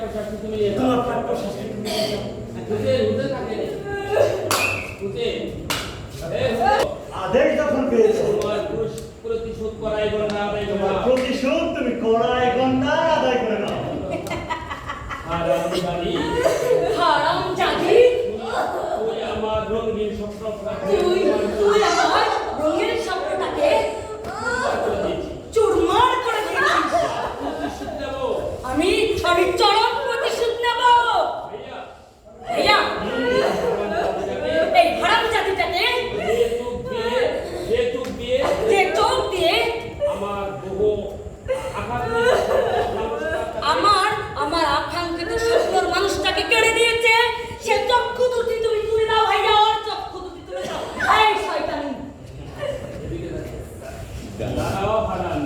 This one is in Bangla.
প্রাপ্য শাস্তি তুমি তোমার প্রাপ্য শাস্তি তুমি দিয়েছো। উঠে থাকে উঠে আদেশ যখন পেয়েছো তোমার প্রতিশোধ করাই বলে না আদায় তোমার করা প্রতিশোধ তুমি কড়াই গন্ডা আদায় করে নাও। আর আমি বাড়ি হারাম জাদি তুই আমার রঙিন স্বপ্ন তুই আমার রঙের স্বপ্নটাকে চুরমার করে দিয়েছিস। প্রতিশোধ নেব আমি চরম প্রতিশোধ নেব। ভাইয়া ভাইয়া এই হারাম জাতিটাকে যে চোখ দিয়ে যে চোখ দিয়ে আমার বহু আঘাত আমার আকাঙ্ক্ষিত স্বপ্নর মানুষটাকে কেড়ে দিয়েছে, সে চক্ষু দুটি তুমি তুলে দাও ভাইয়া, ওর চক্ষু দুটি তুলে দাও। এই শয়তানি দাঁড়াও হারান